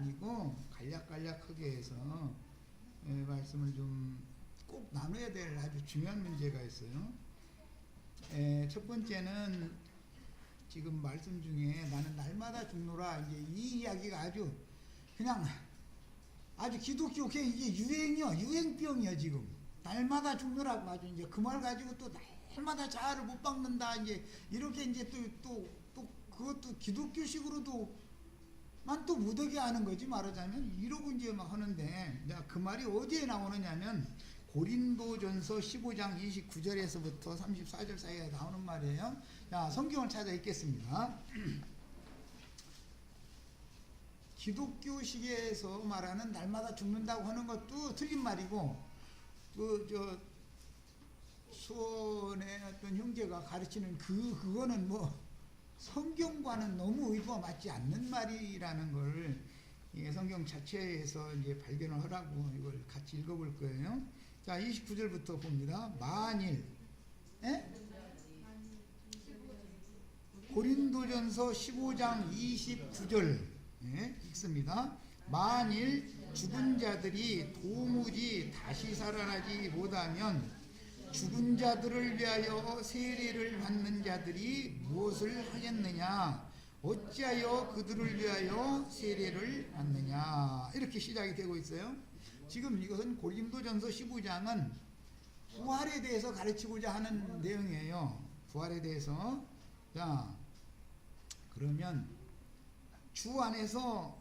아니고 간략간략하게 해서 말씀을 좀 꼭 나눠야 될 아주 중요한 문제가 있어요. 첫 번째는 지금 말씀 중에 나는 날마다 죽노라, 이제 이 이야기가 아주 그냥 아주 기독교계 이게 유행이요, 유행병이요. 지금 날마다 죽노라고 아주 이제 그 말 가지고 또 날마다 자아를 못 박는다, 이제 이렇게 이제 또 그것도 기독교식으로도 만 또 못하게 하는 거지, 말하자면. 이러고 이제 막 하는데, 그 말이 어디에 나오느냐면 고린도전서 15장 29절에서부터 34절 사이에 나오는 말이에요. 자, 성경을 찾아 읽겠습니다. 기독교식에서 말하는 날마다 죽는다고 하는 것도 틀린 말이고, 수원의 어떤 형제가 가르치는 그거는 뭐 성경과는 너무 의도가 맞지 않는 말이라는 걸 성경 자체에서 이제 발견을 하라고 이걸 같이 읽어볼 거예요. 자, 29절부터 봅니다. 만일, 고린도전서 15장 29절 읽습니다. 만일 죽은 자들이 도무지 다시 살아나지 못하면 죽은 자들을 위하여 세례를 받는 자들이 무엇을 하겠느냐? 어찌하여 그들을 위하여 세례를 받느냐? 이렇게 시작이 되고 있어요. 지금 이것은 고린도전서 15장은 부활에 대해서 가르치고자 하는 내용이에요. 부활에 대해서. 자, 그러면 주 안에서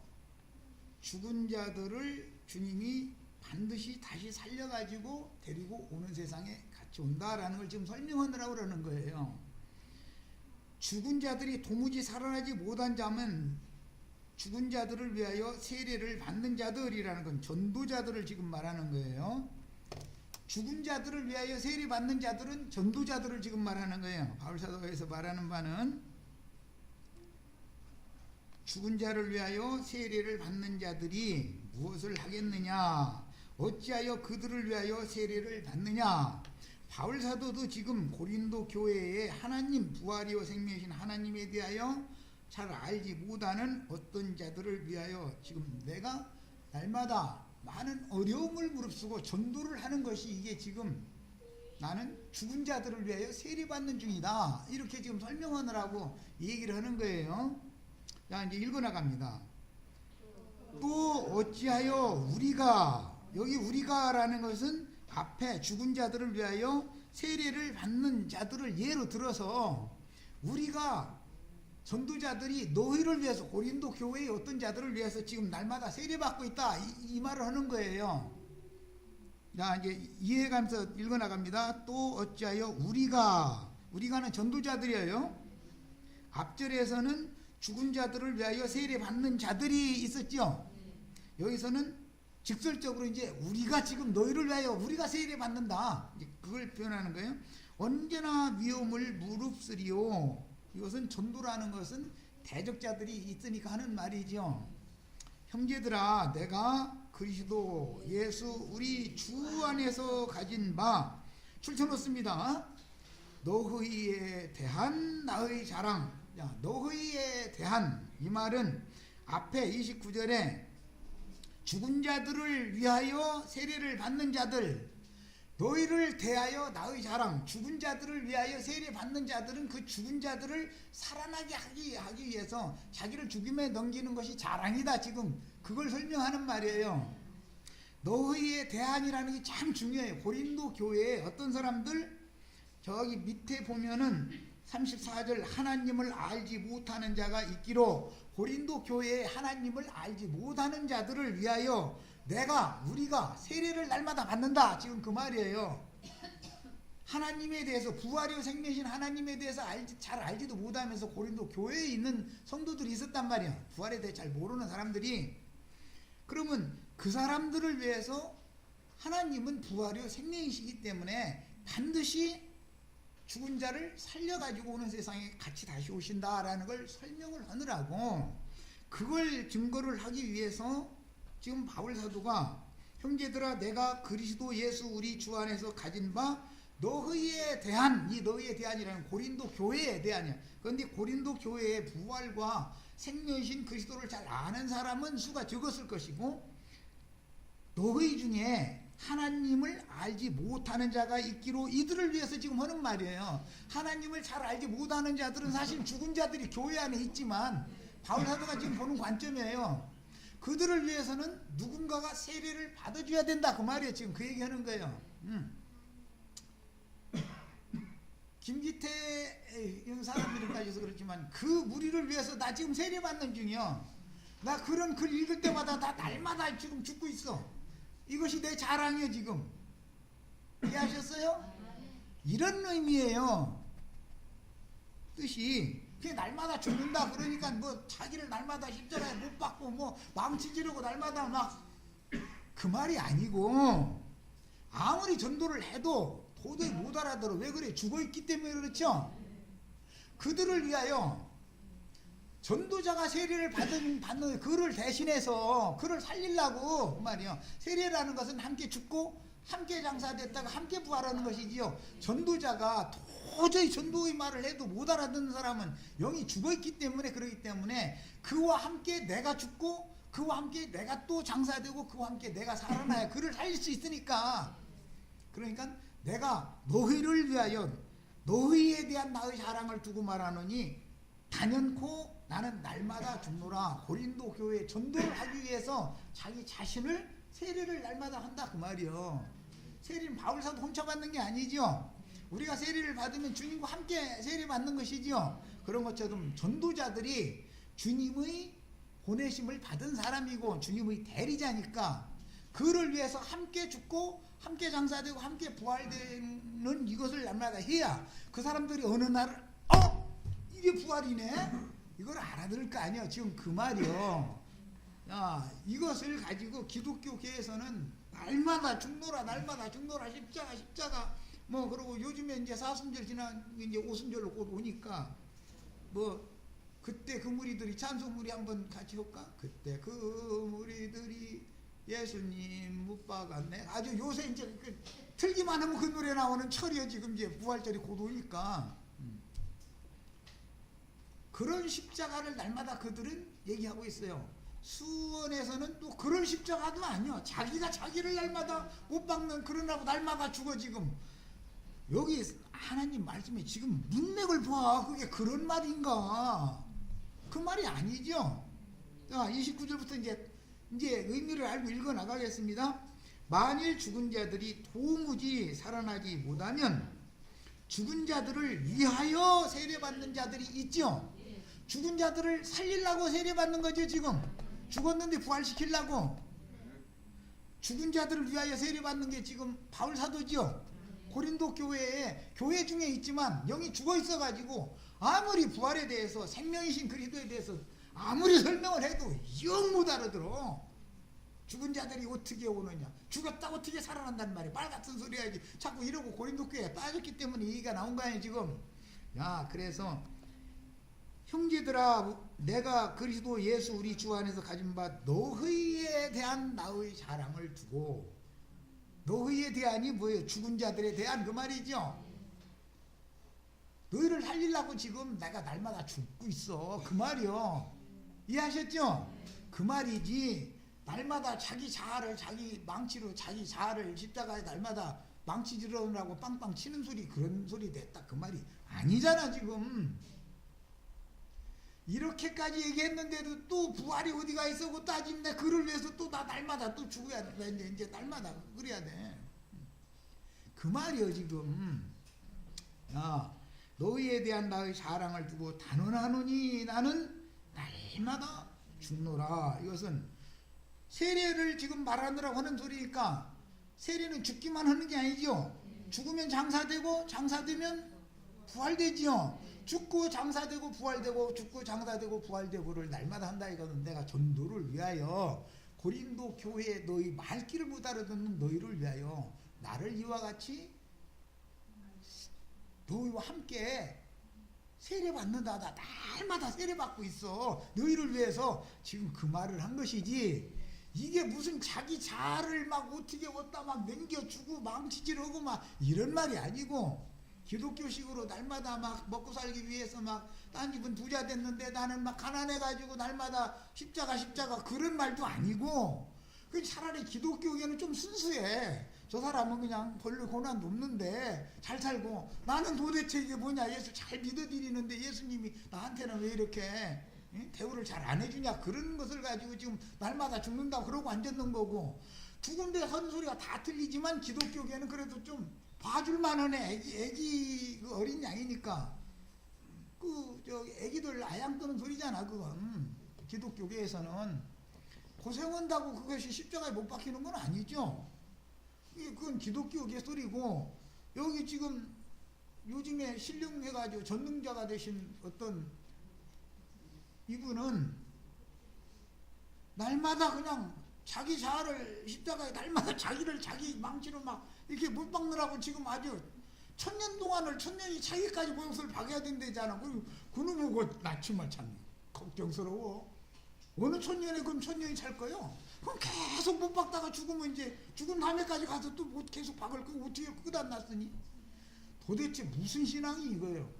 죽은 자들을 주님이 반드시 다시 살려가지고 데리고 오는 세상에 같이 온다라는 걸 지금 설명하느라고 그러는 거예요. 죽은 자들이 도무지 살아나지 못한 자면 죽은 자들을 위하여 세례를 받는 자들이라는 건 전도자들을 지금 말하는 거예요. 죽은 자들을 위하여 세례 받는 자들은 전도자들을 지금 말하는 거예요. 바울사도에서 말하는 바는 죽은 자를 위하여 세례를 받는 자들이 무엇을 하겠느냐? 어찌하여 그들을 위하여 세례를 받느냐? 바울사도도 지금 고린도 교회에 하나님, 부활이요 생명이신 하나님에 대하여 잘 알지 못하는 어떤 자들을 위하여 지금 내가 날마다 많은 어려움을 무릅쓰고 전도를 하는 것이 이게 지금 나는 죽은 자들을 위하여 세례받는 중이다, 이렇게 지금 설명하느라고 얘기를 하는 거예요. 자, 이제 읽어나갑니다. 또 어찌하여 우리가, 여기 우리가라는 것은 앞에 죽은 자들을 위하여 세례를 받는 자들을 예로 들어서 우리가 전도자들이 너희를 위해서, 고린도 교회의 어떤 자들을 위해서 지금 날마다 세례받고 있다, 이 말을 하는 거예요. 자, 이제 이해가면서 읽어나갑니다. 또 어찌하여 우리가는 전도자들이에요. 앞절에서는 죽은 자들을 위하여 세례받는 자들이 있었죠. 여기서는 직설적으로 이제 우리가 지금 너희를 위하여 우리가 세례받는다, 이제 그걸 표현하는 거예요. 언제나 위험을 무릅쓰리요. 이것은 전도라는 것은 대적자들이 있으니까 하는 말이죠. 형제들아, 내가 그리스도 예수 우리 주 안에서 가진 바 출처놓습니다. 너희에 대한 나의 자랑. 야, 너희에 대한, 이 말은 앞에 29절에 죽은 자들을 위하여 세례를 받는 자들, 너희를 대하여 나의 자랑, 죽은 자들을 위하여 세례 받는 자들은 그 죽은 자들을 살아나게 하기 위해서 자기를 죽임에 넘기는 것이 자랑이다, 지금 그걸 설명하는 말이에요. 너희에 대한이라는 게 참 중요해요. 고린도 교회에 어떤 사람들, 저기 밑에 보면은 34절 하나님을 알지 못하는 자가 있기로, 고린도 교회에 하나님을 알지 못하는 자들을 위하여 우리가 세례를 날마다 받는다, 지금 그 말이에요. 하나님에 대해서, 부활이요 생명이신 하나님에 대해서 잘 알지도 못하면서 고린도 교회에 있는 성도들이 있었단 말이야. 부활에 대해 잘 모르는 사람들이. 그러면 그 사람들을 위해서 하나님은 부활이요 생명이시기 때문에 반드시 죽은 자를 살려가지고 오는 세상에 같이 다시 오신다라는 걸 설명을 하느라고, 그걸 증거를 하기 위해서 지금 바울사도가 형제들아, 내가 그리스도 예수 우리 주 안에서 가진 바 너희에 대한, 이 너희에 대한이라는 고린도 교회에 대한이야. 그런데 고린도 교회의 부활과 생명이신 그리스도를 잘 아는 사람은 수가 적었을 것이고, 너희 중에 하나님을 알지 못하는 자가 있기로 이들을 위해서 지금 하는 말이에요. 하나님을 잘 알지 못하는 자들은 사실 죽은 자들이 교회 안에 있지만, 바울 사도가 지금 보는 관점이에요. 그들을 위해서는 누군가가 세례를 받아줘야 된다, 그 말이에요. 지금 그 얘기하는 거예요. 김기태 사람 이름까지 해서 그렇지만 그 무리를 위해서 나 지금 세례 받는 중이요. 나 그런 글 읽을 때마다 나 날마다 지금 죽고 있어. 이것이 내 자랑이에요 지금. 이해하셨어요? 이런 의미예요. 뜻이 그냥 날마다 죽는다 그러니까 뭐 자기를 날마다 십자가에 못 박고 뭐 망치지르고 날마다 막 그 말이 아니고, 아무리 전도를 해도 도저히 못 알아들어. 왜 그래? 죽어있기 때문에 그렇죠. 그들을 위하여 전도자가 세례를 받는 그를 대신해서 그를 살리려고 그 말이요. 세례라는 것은 함께 죽고 함께 장사됐다가 함께 부활하는 것이지요. 전도자가 도저히 전도의 말을 해도 못 알아듣는 사람은 영이 죽어있기 때문에, 그러기 때문에 그와 함께 내가 죽고 그와 함께 내가 또 장사되고 그와 함께 내가 살아나야 그를 살릴 수 있으니까. 그러니까 내가 너희를 위하여 너희에 대한 나의 자랑을 두고 말하노니 단연코 나는 날마다 죽노라. 고린도 교회에 전도를 하기 위해서 자기 자신을 세례를 날마다 한다 그 말이요. 세례는 바울사도 혼자 받는 게 아니죠. 우리가 세례를 받으면 주님과 함께 세례 받는 것이죠. 그런 것처럼 전도자들이 주님의 보내심을 받은 사람이고 주님의 대리자니까 그를 위해서 함께 죽고 함께 장사되고 함께 부활되는 이것을 날마다 해야 그 사람들이 어느 날 이게 부활이네? 이걸 알아들을 거 아니야. 지금 그 말이요. 야, 이것을 가지고 기독교계에서는 날마다 죽노라 십자가 뭐 그러고 요즘에 이제 사순절 지난 이제 오순절로 곧 오니까 뭐 그때 그 무리들이 찬송무리 한번 같이 할까? 그때 그 무리들이 예수님 못 박았네. 아주 요새 이제 그 틀기만 하면 그 노래 나오는 철이요. 지금 이제 부활절이 곧 오니까. 그런 십자가를 날마다 그들은 얘기하고 있어요. 수원에서는 또 그런 십자가도 아니요. 자기가 자기를 날마다 못 박는 그러라고 날마다 죽어 지금. 여기 하나님 말씀에 지금 문맥을 봐. 그게 그런 말인가? 그 말이 아니죠. 자, 29절부터 이제 의미를 알고 읽어 나가겠습니다. 만일 죽은 자들이 도무지 살아나지 못하면 죽은 자들을 위하여 세례받는 자들이 있죠. 죽은 자들을 살리려고 세례받는 거죠. 지금 죽었는데 부활시키려고 죽은 자들을 위하여 세례받는 게 지금 바울 사도죠. 고린도 교회에 교회 중에 있지만 영이 죽어 있어가지고 아무리 부활에 대해서 생명이신 그리스도에 대해서 아무리 설명을 해도 영 못 알아들어. 죽은 자들이 어떻게 오느냐, 죽었다 어떻게 살아난단 말이야. 말 같은 소리 해야지. 자꾸 이러고 고린도 교회에 빠졌기 때문에 얘기가 나온 거 아니야 지금. 야, 그래서 형제들아, 내가 그리스도 예수 우리 주 안에서 가진 바 너희에 대한 나의 자랑을 두고, 너희에 대한이 뭐예요? 죽은 자들에 대한 그 말이죠. 너희를 살리려고 지금 내가 날마다 죽고 있어 그 말이요. 이해하셨죠? 그 말이지 날마다 자기 자아를 자기 망치로 자기 자아를 십자가에 날마다 망치 지르라고 빵빵 치는 소리, 그런 소리 됐다 그 말이 아니잖아 지금. 이렇게까지 얘기했는데도 또 부활이 어디가 있어? 따지면 그를 위해서 또 나 날마다 또 죽어야 돼. 이제 날마다 그래야 돼. 그 말이요 지금. 야, 너희에 대한 나의 자랑을 두고 단언하노니 나는 날마다 죽노라. 이것은 세례를 지금 말하느라고 하는 소리니까 세례는 죽기만 하는 게 아니죠. 죽으면 장사되고 장사되면 부활되지요. 죽고 장사되고 부활되고 죽고 장사되고 부활되고를 날마다 한다 이거는 내가 전도를 위하여 고린도 교회에 너희 말귀를 못 알아듣는 너희를 위하여 나를 이와 같이 너희와 함께 세례받는다. 나 날마다 세례받고 있어. 너희를 위해서 지금 그 말을 한 것이지, 이게 무슨 자기 자아를 막 어떻게 어디다 막 남겨주고 망치질하고 막 이런 말이 아니고, 기독교식으로 날마다 막 먹고 살기 위해서 막 딴 집은 부자 됐는데 나는 막 가난해가지고 날마다 십자가 그런 말도 아니고, 그 차라리 기독교계는 좀 순수해. 저 사람은 그냥 별로 고난도 없는데 잘 살고, 나는 도대체 이게 뭐냐, 예수 잘 믿어드리는데 예수님이 나한테는 왜 이렇게 대우를 잘 안 해주냐, 그런 것을 가지고 지금 날마다 죽는다고 그러고 앉았는 거고, 두 군데 선 소리가 다 틀리지만 기독교계는 그래도 좀 봐줄만한 애기 그 어린 양이니까, 애기들 아양 뜨는 소리잖아 그건. 기독교계에서는 고생한다고 그것이 십자가에 못 박히는 건 아니죠. 그건 기독교계 소리고, 여기 지금 요즘에 신령해가지고 전능자가 되신 어떤 이분은 날마다 그냥 자기 자아를 십자가에 날마다 자기를 자기 망치로 막 이렇게 못 박느라고 지금 아주 1000년 동안을 1000년이 차기까지 못을 박아야 된다잖아. 그놈의 나 정말 참 걱정스러워. 어느 1000년에 그럼 1000년이 찰 거요? 그럼 계속 못 박다가 죽으면 이제 죽은 다음에까지 가서 또 못 계속 박을 거 어떻게 끝안 났으니? 도대체 무슨 신앙이 이거예요?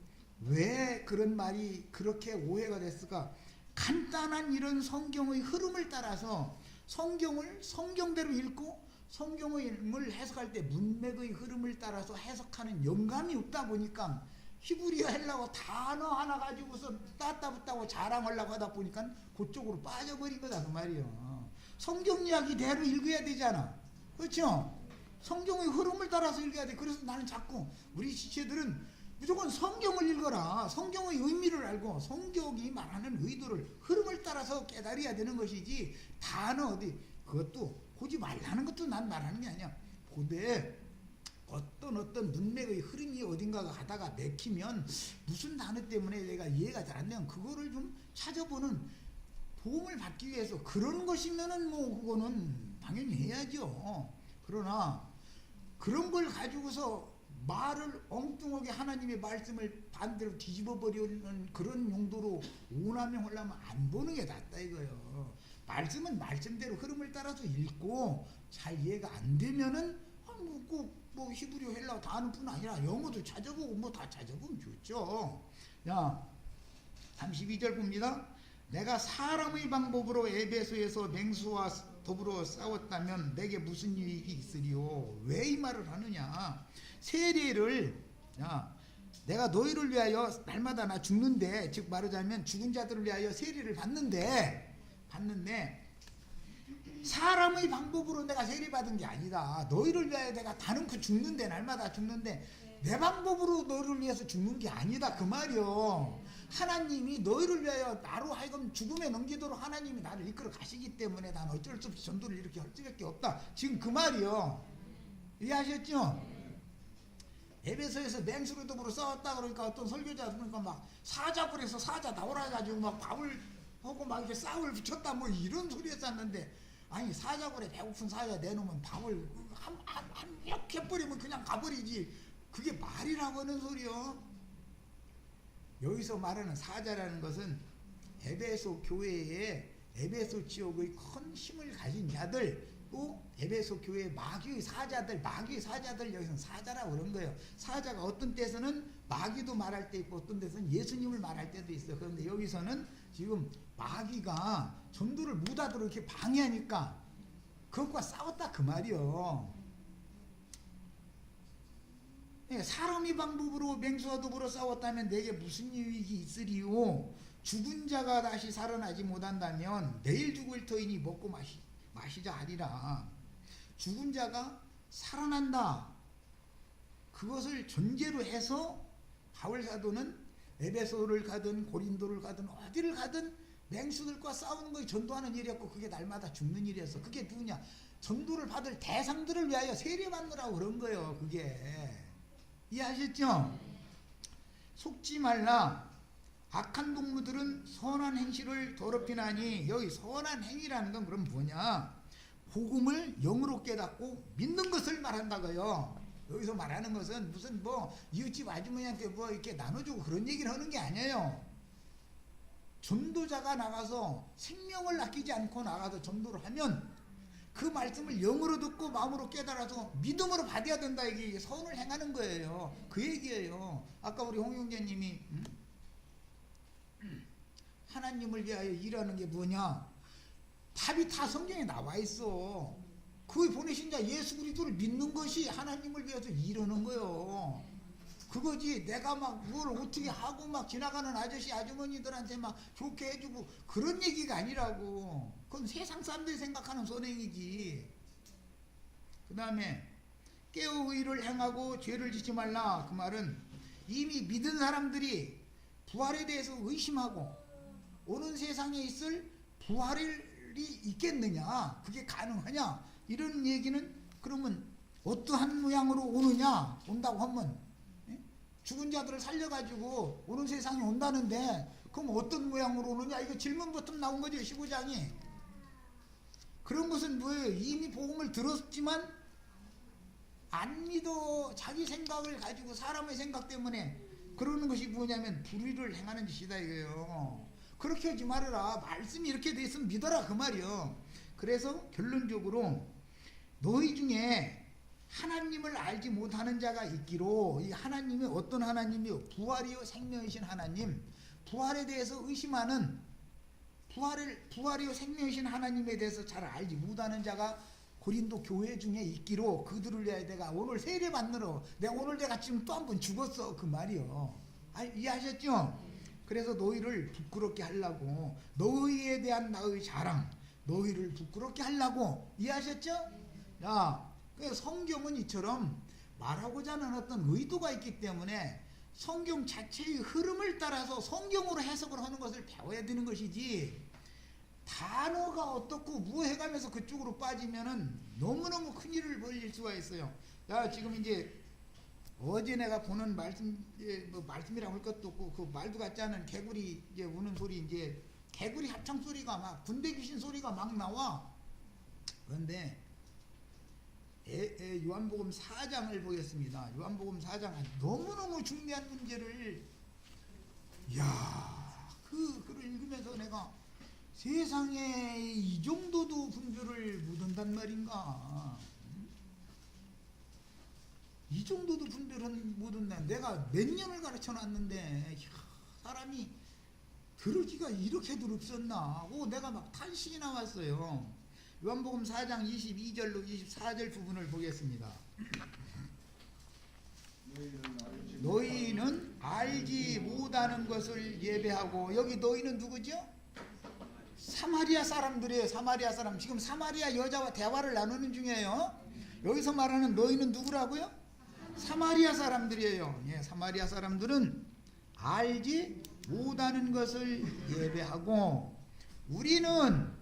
왜 그런 말이 그렇게 오해가 됐을까? 간단한 이런 성경의 흐름을 따라서 성경을 성경대로 읽고 성경을 해석할 때 문맥의 흐름을 따라서 해석하는 영감이 없다 보니까 히브리어 하려고 단어 하나 가지고서 따따붙다고 자랑하려고 하다 보니까 그쪽으로 빠져버린 거다 그 말이에요. 성경 이야기대로 읽어야 되잖아. 그렇죠? 성경의 흐름을 따라서 읽어야 돼. 그래서 나는 자꾸 우리 지체들은 무조건 성경을 읽어라. 성경의 의미를 알고 성경이 말하는 의도를 흐름을 따라서 깨달아야 되는 것이지, 단어 어디 그것도 보지 말라는 것도 난 말하는 게 아니야. 보되 어떤 문맥의 흐름이 어딘가가 가다가 맥히면 무슨 단어 때문에 내가 이해가 잘 안 되면 그거를 좀 찾아보는 도움을 받기 위해서 그런 것이면은 뭐 그거는 당연히 해야죠. 그러나 그런 걸 가지고서 말을 엉뚱하게 하나님의 말씀을 반대로 뒤집어 버리는 그런 용도로 오남용하려면 안 보는 게 낫다 이거예요. 말씀은 말씀대로 흐름을 따라서 읽고 잘 이해가 안 되면은 뭐 히브리어 헬라어 다 아는 뿐 아니라 영어도 찾아보고 뭐 다 찾아보면 좋죠. 야, 32절 봅니다. 내가 사람의 방법으로 에베소에서 맹수와 더불어 싸웠다면 내게 무슨 유익이 있으리요? 왜 이 말을 하느냐? 세례를, 야, 내가 너희를 위하여 날마다 나 죽는데, 즉 말하자면 죽은 자들을 위하여 세례를 받는데 사람의 방법으로 내가 세례 받은 게 아니다. 너희를 위하여 내가 다는그 죽는데, 날마다 죽는데 내 방법으로 너희를 위해서 죽는 게 아니다 그 말이요. 하나님이 너희를 위하여 나로 하여금 죽음에 넘기도록 하나님이 나를 이끌어 가시기 때문에 난 어쩔 수 없이 전도를 이렇게 할 수밖에 없다. 지금 그 말이요. 이해하셨죠? 에베소에서 맹수로 더불어 싸웠다 그러니까 어떤 설교자 그러니까 막 사자굴 해서 사자 나오라 가지고 막 밥을 하고 막 이렇게 싹을 붙였다 뭐 이런 소리 했었는데, 아니 사자굴에 배고픈 사자 내놓으면 밥을 한 이렇게 뿌리면 그냥 가버리지, 그게 말이라고 하는 소리요. 여기서 말하는 사자라는 것은 에베소 교회에 에베소 지역의 큰 힘을 가진 자들, 또 에베소 교회의 마귀의 사자들 여기서는 사자라고 그런 거예요. 사자가 어떤 때서는 마귀도 말할 때 있고 어떤 때서는 예수님을 말할 때도 있어요. 그런데 여기서는 지금 마귀가 전도를 못하도록 이렇게 방해하니까 그것과 싸웠다 그 말이요. 사람의 방법으로 맹수와 더불어 싸웠다면 내게 무슨 유익이 있으리요? 죽은 자가 다시 살아나지 못한다면 내일 죽을 터이니 먹고 마시자 하리라. 죽은 자가 살아난다, 그것을 전제로 해서 바울 사도는 에베소를 가든 고린도를 가든 어디를 가든 맹수들과 싸우는 것이 전도하는 일이었고, 그게 날마다 죽는 일이었어. 그게 누구냐? 전도를 받을 대상들을 위하여 세례받느라고 그런 거예요. 그게 이해하셨죠? 속지 말라. 악한 동무들은 선한 행실을 더럽히나니, 여기 선한 행위라는 건 그럼 뭐냐? 복음을 영으로 깨닫고 믿는 것을 말한다고요. 여기서 말하는 것은 무슨 뭐 이웃집 아주머니한테 뭐 이렇게 나눠주고 그런 얘기를 하는 게 아니에요. 전도자가 나가서 생명을 아끼지 않고 나가서 전도를 하면 그 말씀을 영으로 듣고 마음으로 깨달아서 믿음으로 받아야 된다. 이게 선을 행하는 거예요. 그 얘기예요. 아까 우리 홍영재님이 하나님을 위하여 일하는 게 뭐냐? 답이 다 성경에 나와 있어. 그 보내신 자 예수 그리스도를 믿는 것이 하나님을 위해서 일하는 거예요. 그거지. 내가 막 뭘 어떻게 하고 막 지나가는 아저씨 아주머니들한테 막 좋게 해주고 그런 얘기가 아니라고. 그건 세상 사람들이 생각하는 선행이지. 그 다음에 깨어 의를 행하고 죄를 짓지 말라. 그 말은 이미 믿은 사람들이 부활에 대해서 의심하고 오는 세상에 있을 부활이 있겠느냐, 그게 가능하냐, 이런 얘기는 그러면 어떠한 모양으로 오느냐, 온다고 하면 죽은 자들을 살려가지고 오는 세상에 온다는데 그럼 어떤 모양으로 오느냐, 이거 질문부터 나온 거죠. 15장이. 그런 것은 뭐예요? 이미 복음을 들었지만 안 믿어. 자기 생각을 가지고 사람의 생각 때문에 그러는 것이 뭐냐면 불의를 행하는 짓이다 이거예요. 그렇게 하지 말아라. 말씀이 이렇게 돼 있으면 믿어라 그 말이요. 그래서 결론적으로 너희 중에 하나님을 알지 못하는 자가 있기로, 이 하나님이 어떤 하나님이요? 부활이요 생명이신 하나님, 부활에 대해서 의심하는, 부활이요 생명이신 하나님에 대해서 잘 알지 못하는 자가 고린도 교회 중에 있기로, 그들을 위하여 내가 오늘 세례 받느라 내가 오늘 내가 지금 또 한 번 죽었어 그 말이요. 이해하셨죠? 그래서 너희를 부끄럽게 하려고, 너희에 대한 나의 자랑, 너희를 부끄럽게 하려고. 이해하셨죠? 야, 성경은 이처럼 말하고자 하는 어떤 의도가 있기 때문에 성경 자체의 흐름을 따라서 성경으로 해석을 하는 것을 배워야 되는 것이지, 단어가 어떻고 뭐 해가면서 그쪽으로 빠지면은 너무너무 큰일을 벌일 수가 있어요. 야, 지금 이제 어제 내가 보는 말씀, 뭐 말씀이라고 할 것도 없고 그 말도 같지 않은 개구리 이제 우는 소리, 이제 개구리 합창 소리가 막 군대 귀신 소리가 막 나와. 그런데 요한복음 4장을 보겠습니다. 요한복음 4장 너무너무 중대한 문제를, 이야, 그걸 읽으면서 내가 세상에 이 정도도 분별을 못한단 말인가. 이 정도도 분별을 못한다. 내가 몇 년을 가르쳐 놨는데 사람이 들으기가 이렇게도 없었나 하고 내가 막 탄식이 나왔어요. 요한복음 4장 22절로 24절 부분을 보겠습니다. 너희는 알지 못하는 것을 예배하고, 여기 너희는 누구죠? 사마리아 사람들이에요. 사마리아 사람. 지금 사마리아 여자와 대화를 나누는 중이에요. 여기서 말하는 너희는 누구라고요? 사마리아 사람들이에요. 예, 사마리아 사람들은 알지 못하는 것을 예배하고, 우리는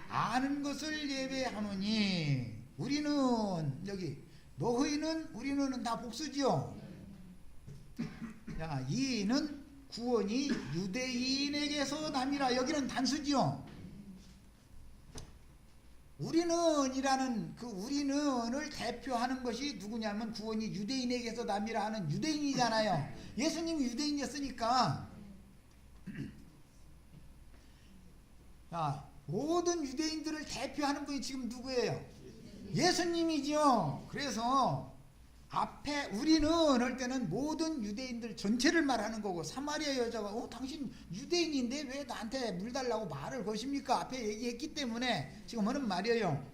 아는 것을 예배하노니. 우리는, 여기 너희는, 우리는 다 복수지요. 자, 이는 구원이 유대인에게서 남이라. 여기는 단수지요. 우리는이라는 그 우리는을 대표하는 것이 누구냐면 구원이 유대인에게서 남이라 하는 유대인이잖아요. 예수님이 유대인이었으니까. 자, 모든 유대인들을 대표하는 분이 지금 누구예요? 예수님이죠. 그래서 앞에 우리는 할 때는 모든 유대인들 전체를 말하는 거고, 사마리아 여자가 당신 유대인인데 왜 나한테 물 달라고 말을 거십니까? 앞에 얘기했기 때문에 지금 하는 말이에요.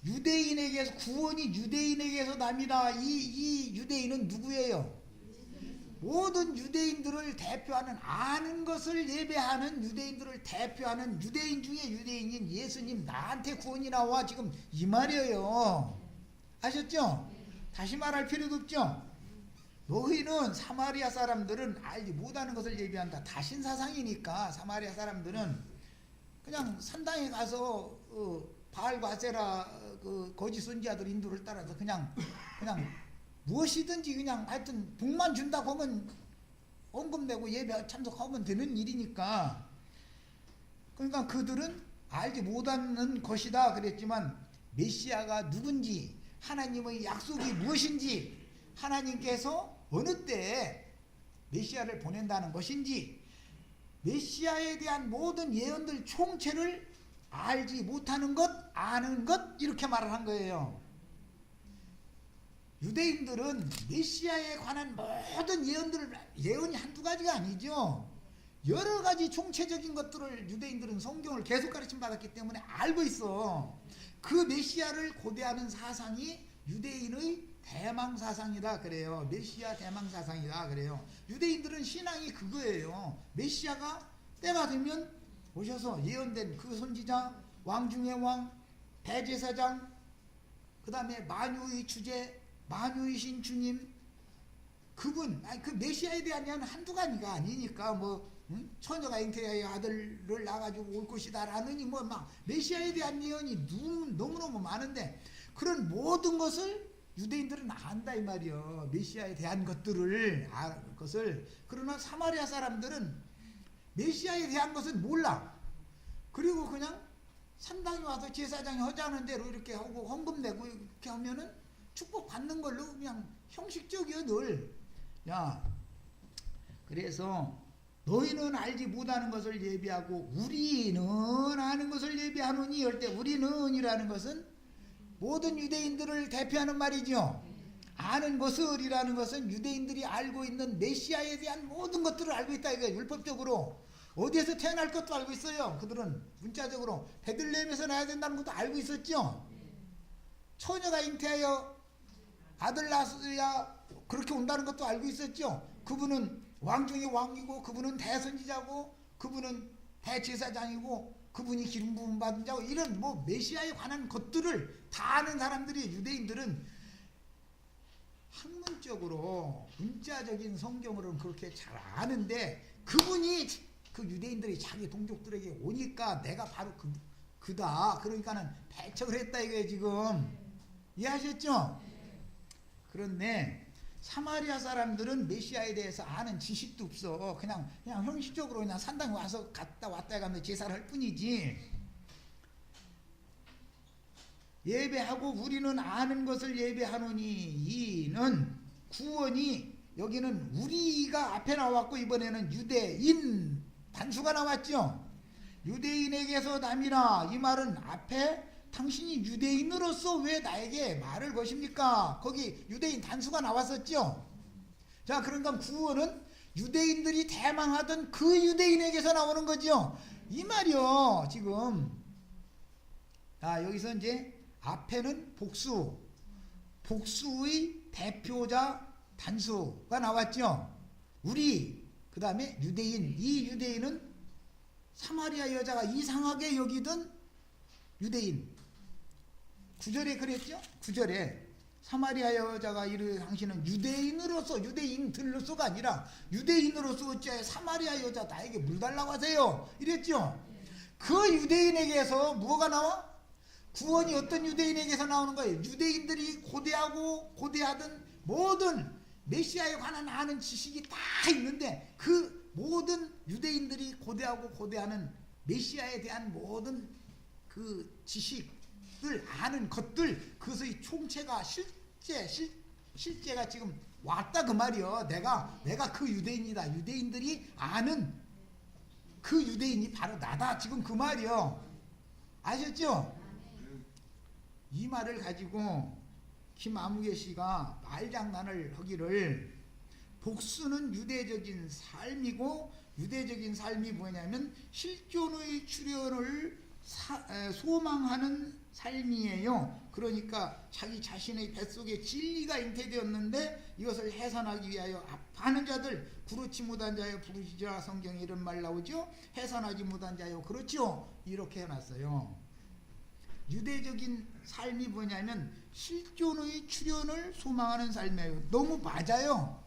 유대인에게서, 구원이 유대인에게서 남이다. 이 유대인은 누구예요? 모든 유대인들을 대표하는, 아는 것을 예배하는 유대인들을 대표하는 유대인 중에 유대인인 예수님, 나한테 구원이 나와. 지금 이 말이에요. 아셨죠? 다시 말할 필요도 없죠. 너희는, 사마리아 사람들은 알지 못하는 것을 예배한다. 다신사상이니까 사마리아 사람들은 그냥 산당에 가서 바알과 아세라 그 거짓 선지자들 인도를 따라서 그냥 무엇이든지 그냥 하여튼 복만 준다고 하면 헌금 내고 예배 참석하면 되는 일이니까. 그러니까 그들은 알지 못하는 것이다 그랬지만, 메시아가 누군지, 하나님의 약속이 무엇인지, 하나님께서 어느 때에 메시아를 보낸다는 것인지, 메시아에 대한 모든 예언들 총체를 알지 못하는 것, 아는 것 이렇게 말을 한 거예요. 유대인들은 메시아에 관한 모든 예언이 한두 가지가 아니죠. 여러 가지 총체적인 것들을 유대인들은 성경을 계속 가르침 받았기 때문에 알고 있어. 그 메시아를 고대하는 사상이 유대인의 대망 사상이다 그래요. 메시아 대망 사상이다 그래요. 유대인들은 신앙이 그거예요. 메시아가 때가 되면 오셔서 예언된 그 선지자, 왕 중의 왕, 대제사장, 그 다음에 만유의 주제, 만유이신 주님, 그분, 그 메시아에 대한 예언은 한두 가지가 아니니까 처녀가 잉태하여 아들을 낳아가지고 올 것이다 라느니 막 메시아에 대한 예언이 너무너무 많은데 그런 모든 것을 유대인들은 안다 이 말이요. 메시아에 대한 것들을 그러나 사마리아 사람들은 메시아에 대한 것은 몰라. 그리고 그냥 산당에 와서 제사장이 하자는 대로 이렇게 하고 헌금 내고 이렇게 하면은 축복 받는 걸로 그냥 형식적이야 늘. 그래서 너희는 알지 못하는 것을 예비하고 우리는 아는 것을 예비하노니 할 때 우리는이라는 것은 모든 유대인들을 대표하는 말이죠. 아는 것을이라는 것은 유대인들이 알고 있는 메시아에 대한 모든 것들을 알고 있다 이거예요. 율법적으로 어디에서 태어날 것도 알고 있어요. 그들은 문자적으로 베들레헴에서 나야 된다는 것도 알고 있었죠. 처녀가 잉태하여 아들 낳아야 그렇게 온다는 것도 알고 있었죠. 그분은 왕 중의 왕이고 그분은 대선지자고 그분은 대제사장이고 그분이 기름 부음 받은 자고 이런 메시아에 관한 것들을 다 아는 사람들이 유대인들은 학문적으로 문자적인 성경으로는 그렇게 잘 아는데 그분이 그 유대인들이 자기 동족들에게 오니까 내가 바로 그다 그러니까는 배척을 했다 이거예요. 지금 이해하셨죠? 그런데 사마리아 사람들은 메시아에 대해서 아는 지식도 없어. 그냥 형식적으로 그냥 산당에 와서 갔다 왔다 해가면서 제사를 할 뿐이지. 예배하고 우리는 아는 것을 예배하노니 이는 구원이 여기는 우리가 앞에 나왔고 이번에는 유대인 단수가 나왔죠. 유대인에게서 남이라 이 말은 앞에 당신이 유대인으로서 왜 나에게 말을 거십니까? 거기 유대인 단수가 나왔었죠. 자, 그러니까 구원은 유대인들이 대망하던 그 유대인에게서 나오는 거죠. 이 말이요. 지금 여기서 이제 앞에는 복수의 대표자 단수가 나왔죠. 우리 그 다음에 유대인. 이 유대인은 사마리아 여자가 이상하게 여기던 유대인. 9절에 그랬죠? 9절에 사마리아 여자가 이르되 당신은 유대인들로서가 아니라 유대인으로서 어찌하여 사마리아 여자 나에게 물 달라고 하세요 이랬죠. 그 유대인에게서 뭐가 나와? 구원이 어떤 유대인에게서 나오는 거예요? 유대인들이 고대하던 모든 메시아에 관한 아는 지식이 다 있는데 그 모든 유대인들이 고대하는 메시아에 대한 모든 그 지식을 아는 것들 그것의 총체가 실제가 지금 왔다 그 말이요. 내가 그 유대인이다. 유대인들이 아는 그 유대인이 바로 나다. 지금 그 말이요. 아셨죠? 이 말을 가지고 김아무개 씨가 말장난을 하기를 복수는 유대적인 삶이고 유대적인 삶이 뭐냐면 실존의 출현을 소망하는 삶이에요. 그러니까 자기 자신의 뱃속에 진리가 잉태되었는데 이것을 해산하기 위하여 합하는 자들 그렇지 못한 자여 부르시자 성경에 이런 말 나오죠. 해산하지 못한 자여 그렇죠. 이렇게 해놨어요. 유대적인 삶이 뭐냐면 실존의 출현을 소망하는 삶이에요. 너무 맞아요.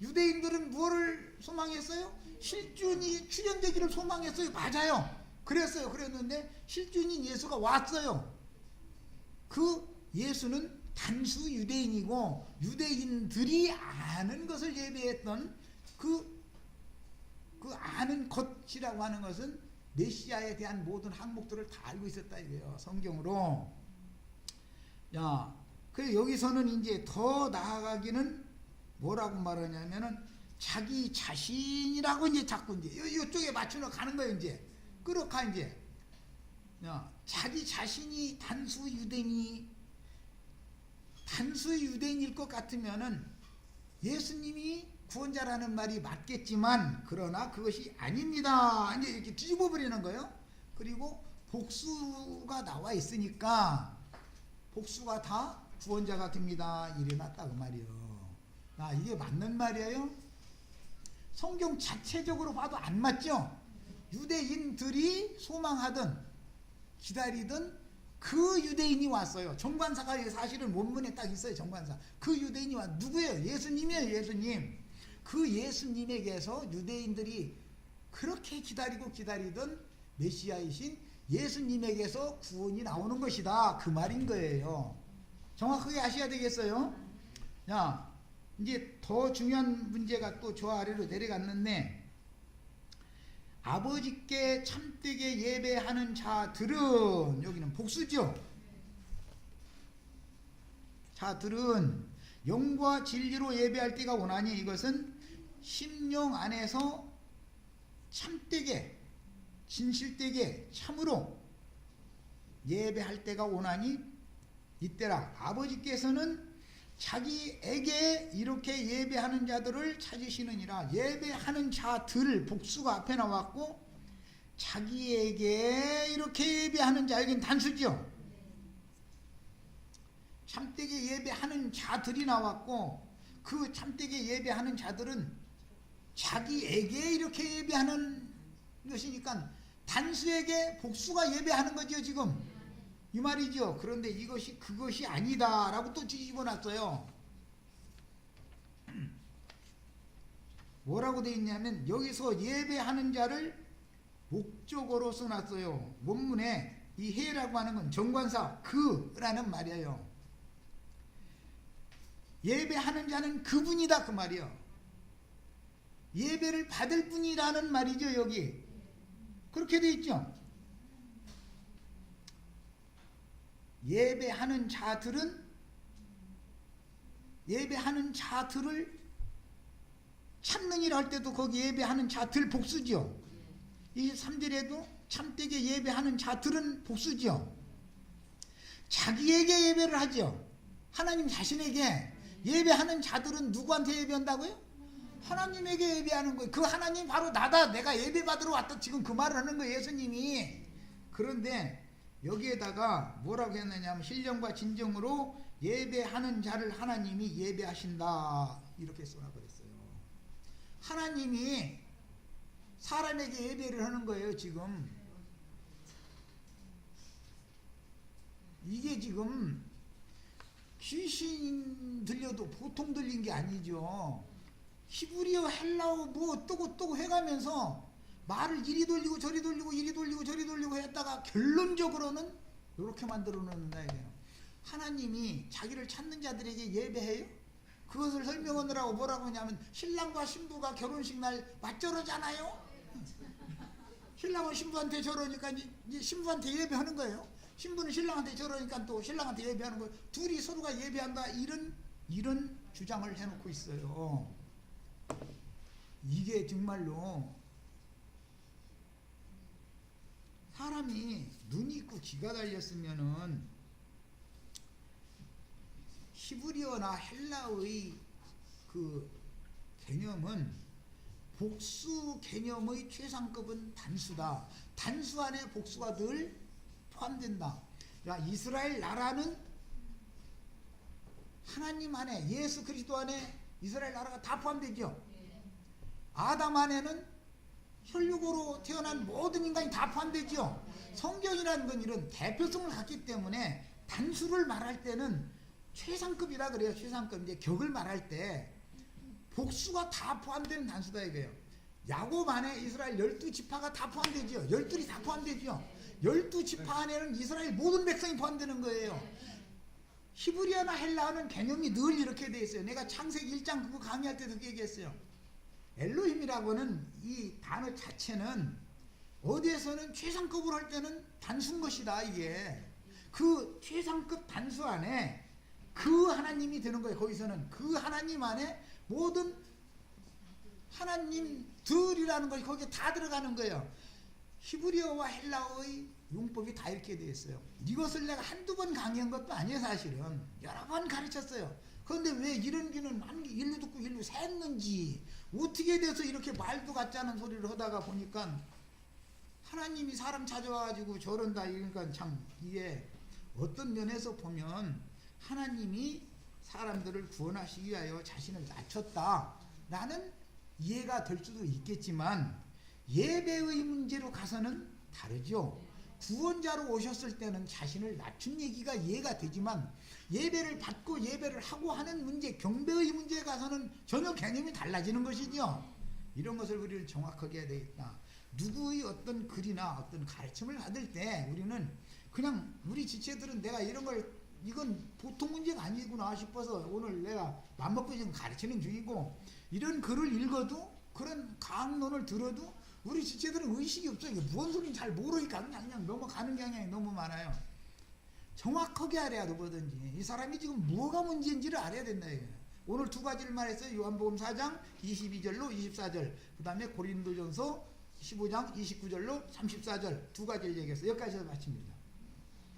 유대인들은 무엇을 소망했어요? 실존이 출현되기를 소망했어요. 맞아요. 그랬는데 실존인 예수가 왔어요. 그 예수는 단수 유대인이고 유대인들이 아는 것을 예배했던 그 아는 것이라고 하는 것은 메시아에 대한 모든 항목들을 다 알고 있었다 이거예요. 성경으로. 그래서 여기서는 이제 더 나아가기는 뭐라고 말하냐면은 자기 자신이라고 이제 자꾸 이제 이쪽에 맞추러 가는 거예요. 이제 그렇게 이제 자기 자신이 단수 유대인일 것 같으면은 예수님이 구원자라는 말이 맞겠지만, 그러나 그것이 아닙니다. 이제 이렇게 뒤집어 버리는 거예요. 그리고 복수가 나와 있으니까 복수가 다 구원자가 됩니다. 일어났다 그 말이에요. 이게 맞는 말이에요? 성경 자체적으로 봐도 안 맞죠? 유대인들이 소망하던 기다리던 그 유대인이 왔어요. 정관사가 사실은 원문에 딱 있어요. 정관사. 그 유대인이 누구예요? 예수님이에요. 예수님. 그 예수님에게서 유대인들이 그렇게 기다리던 메시아이신 예수님에게서 구원이 나오는 것이다. 그 말인 거예요. 정확하게 아셔야 되겠어요. 이제 더 중요한 문제가 또 저 아래로 내려갔는데, 아버지께 참되게 예배하는 자들은, 여기는 복수죠. 자들은 영과 진리로 예배할 때가 오나니, 이것은 심령 안에서 참되게 진실되게 참으로 예배할 때가 오나니, 이때라 아버지께서는 자기에게 이렇게 예배하는 자들을 찾으시느니라. 예배하는 자들, 복수가 앞에 나왔고, 자기에게 이렇게 예배하는 자, 여긴 단수죠. 참되게 예배하는 자들이 나왔고, 그 참되게 예배하는 자들은 자기에게 이렇게 예배하는 것이니까 단수에게 복수가 예배하는 거죠 지금. 이 말이죠. 그런데 이것이 그것이 아니다 라고 또 뒤집어 놨어요. 뭐라고 되어 있냐면, 여기서 예배하는 자를 목적어로 써놨어요. 원문에 이 해라고 하는 건 정관사 그라는 말이에요. 예배하는 자는 그분이다 그 말이에요. 예배를 받을 분이라는 말이죠. 여기 그렇게 되어 있죠. 예배하는 자들을 찾느니라 할 때도 거기 예배하는 자들 복수죠. 이 3절에도 참되게 예배하는 자들은 복수죠. 자기에게 예배를 하죠. 하나님 자신에게 예배하는 자들은 누구한테 예배한다고요? 하나님에게 예배하는 거예요. 그 하나님 바로 나다. 내가 예배 받으러 왔다. 지금 그 말을 하는 거예요. 예수님이. 그런데 여기에다가 뭐라고 했느냐면, 신령과 진정으로 예배하는 자를 하나님이 예배하신다 이렇게 써놔버렸어요. 하나님이 사람에게 예배를 하는 거예요 지금. 이게 지금 귀신 들려도 보통 들린 게 아니죠. 히브리어 헬라어 뭐 어떠고 해가면서 말을 이리 돌리고 저리 돌리고 이리 돌리고 저리 돌리고 했다가 결론적으로는 이렇게 만들어 놓는다 이게요. 하나님이 자기를 찾는 자들에게 예배해요? 그것을 설명하느라고 뭐라고 하냐면, 신랑과 신부가 결혼식 날 맞저러잖아요. 신랑은 신부한테 저러니까 이제 신부한테 예배하는 거예요. 신부는 신랑한테 저러니까 또 신랑한테 예배하는 거예요. 둘이 서로가 예배한다 이런 주장을 해놓고 있어요. 이게 정말로 사람이 눈이 있고 귀가 달렸으면은 히브리어나 헬라의 그 개념은 복수 개념의 최상급은 단수다. 단수 안에 복수가 늘 포함된다. 이스라엘 나라는 하나님 안에, 예수 그리스도 안에 이스라엘 나라가 다 포함되죠. 아담 안에는 혈육으로 태어난 모든 인간이 다 포함되죠. 성경이라는 건 이런 대표성을 갖기 때문에 단수를 말할 때는 최상급이라 그래요. 최상급. 이제 격을 말할 때 복수가 다 포함되는 단수다 이거예요. 야곱 안에 이스라엘 12지파가 다 포함되죠. 12이 다 포함되죠. 12지파 안에는 이스라엘 모든 백성이 포함되는 거예요. 히브리어나 헬라어는 개념이 늘 이렇게 돼 있어요. 내가 창세기 1장 그거 강의할 때도 얘기했어요. 엘로힘이라고는 이 단어 자체는 어디에서는 최상급으로 할 때는 단수인 것이다. 이게 그 최상급 단수 안에 그 하나님이 되는 거예요. 거기서는 그 하나님 안에 모든 하나님들이라는 것이 거기에 다 들어가는 거예요. 히브리어와 헬라어의 용법이 다 이렇게 되어 있어요. 이것을 내가 한두 번 강의한 것도 아니에요. 사실은 여러 번 가르쳤어요. 그런데 왜 이런 귀는 일루 듣고 일루 샜는지, 어떻게 돼서 이렇게 말도 같지 않은 소리를 하다가 보니까 하나님이 사람 찾아와가지고 저런다. 그러니까 참 이게 어떤 면에서 보면 하나님이 사람들을 구원하시기 위하여 자신을 낮췄다라는 이해가 될 수도 있겠지만, 예배의 문제로 가서는 다르죠. 구원자로 오셨을 때는 자신을 낮춘 얘기가 이해가 되지만, 예배를 받고 예배를 하고 하는 문제, 경배의 문제에 가서는 전혀 개념이 달라지는 것이죠. 이런 것을 우리를 정확하게 해야 되겠다. 누구의 어떤 글이나 어떤 가르침을 받을 때 우리는 그냥 우리 지체들은 내가 이런 걸, 이건 보통 문제가 아니구나 싶어서 오늘 내가 맘먹고 지금 가르치는 중이고, 이런 글을 읽어도 그런 강론을 들어도 우리 지체들은 의식이 없어요. 이게 무슨 소리인지 잘 모르니까 그냥 넘어가는 경향이 너무 많아요. 정확하게 알아야 뭐든지 이 사람이 지금 뭐가 문제인지를 알아야 된다 이거예요. 오늘 두 가지를 말했어요. 요한복음 4장 22절로 24절, 그 다음에 고린도전서 15장 29절로 34절 두 가지를 얘기했어요. 여기까지 마칩니다.